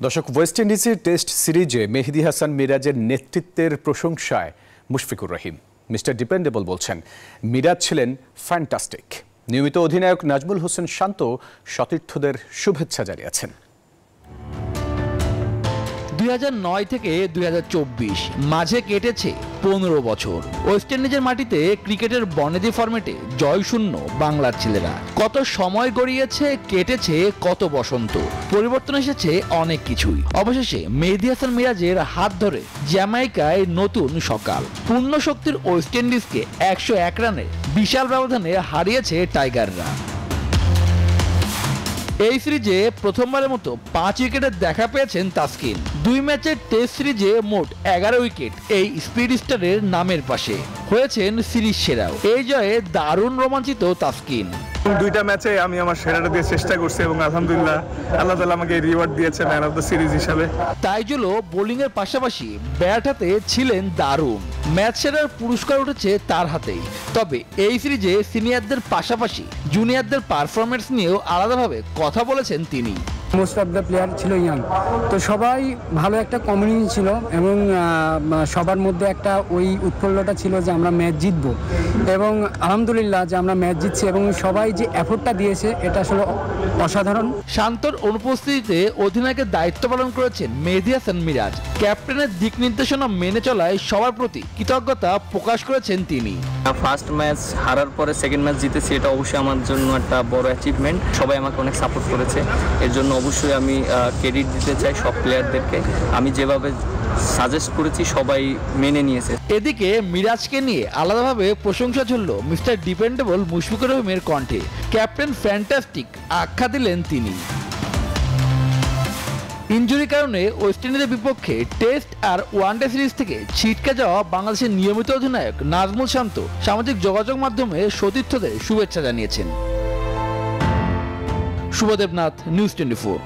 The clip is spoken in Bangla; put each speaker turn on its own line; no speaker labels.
দর্শক, ওয়েস্ট ইন্ডিজের টেস্ট সিরিজে মেহেদী হাসান মিরাজের নেতৃত্বের প্রশংসায় মুশফিকুর রহিম। মিস্টার ডিপেন্ডেবল বলছেন, মিরাজ ছিলেন ফ্যান্টাস্টিক। নিয়মিত অধিনায়ক নাজমুল হোসেন শান্ত সতীর্থদের শুভেচ্ছা জানিয়েছেন।
2009 থেকে 2024 মাঝে কেটেছে 15 বছর। ওয়েস্ট ইন্ডিজের মাটিতে ক্রিকেটের বনেদি ফরম্যাটে জয়শূন্য বাংলার ছেলেরা। কত সময় গড়িয়েছে, কেটেছে কত বসন্ত, পরিবর্তন এসেছে অনেক কিছুই। অবশেষে মেহেদী হাসান মিরাজের হাত ধরে জ্যামাইকায় নতুন সকাল। পূর্ণ শক্তির ওয়েস্ট ইন্ডিজকে 101 রানে বিশাল ব্যবধানে হারিয়েছে টাইগাররা। এই সিরিজে প্রথমবারের মতো 5 উইকেটের দেখা পেয়েছেন তাসকিন। 2 ম্যাচের টেস্ট সিরিজে মোট 11 উইকেট এই স্পিড স্টারের নামের পাশে। হয়েছেন সিরিজ সেরাও। এই জয়ে দারুণ রোমাঞ্চিত তাসকিন।
2টা ম্যাচে আমি আমার সেরাটা দিয়ে চেষ্টা করছি এবং আলহামদুলিল্লাহ আল্লাহ তাআলা আমাকে রিওয়ার্ড দিয়েছে ম্যান অফ দ্য সিরিজ হিসাবে।
তাইজুল বোলিং এর পাশাপাশি ব্যাট হাতে ছিলেন দারুণ। ম্যাচ সেরার পুরস্কার উঠেছে তার হাতেই। তবে এই সিরিজে সিনিয়রদের পাশাপাশি জুনিয়রদের পারফরমেন্স নিয়েও আলাদাভাবে কথা বলেছেন তিনি।
মোস্ট অফ দ্য প্লেয়ার ছিল ইয়াং, তো সবাই ভালো একটা কমিউনিটি ছিল এবং সবার মধ্যে একটা ওই উৎফুল্লতা ছিল যে আমরা ম্যাচ জিতবো, এবং আলহামদুলিল্লাহ যে আমরা ম্যাচ জিতছি এবং সবাই যে এফোর্টটা দিয়েছে এটা আসলে অসাধারণ।
শান্তর অনুপস্থিতিতে অধিনায়কের দায়িত্ব পালন করেছেন মেহেদী হাসান মিরাজ। ক্যাপ্টেনের দিক নির্দেশনা মেনে চলায় সবার প্রতি কৃতজ্ঞতা প্রকাশ করেছেন তিনি।
ফার্স্ট ম্যাচ হারার পরে সেকেন্ড ম্যাচ জিতেছি, এটা অবশ্যই আমার জন্য একটা বড় অ্যাচিভমেন্ট। সবাই আমাকে অনেক সাপোর্ট করেছে, এর জন্য অবশ্যই আমি ক্রেডিট দিতে চাই সব প্লেয়ারদেরকে। আমি যেভাবে সাজেস্ট করেছি সবাই মেনে নিয়েছে।
এদিকে মিরাজকে নিয়ে আলাদাভাবে প্রশংসা ঝরল মিস্টার ডিপেন্ডেবল মুশফিকুর রহিমের কণ্ঠে। ক্যাপ্টেন ফ্যান্টাস্টিক আখ্যা দিলেন তিনি। ইনজুরির কারণে ওয়েস্ট ইন্ডিজের বিপক্ষে টেস্ট আর ওয়ানডে সিরিজ থেকে ছিটকে যাওয়া বাংলাদেশের নিয়মিত অধিনায়ক নাজমুল শান্ত সামাজিক যোগাযোগ মাধ্যমে সতীর্থদের শুভেচ্ছা জানিয়েছেন। শুভদেবনাথ, নিউজ 24।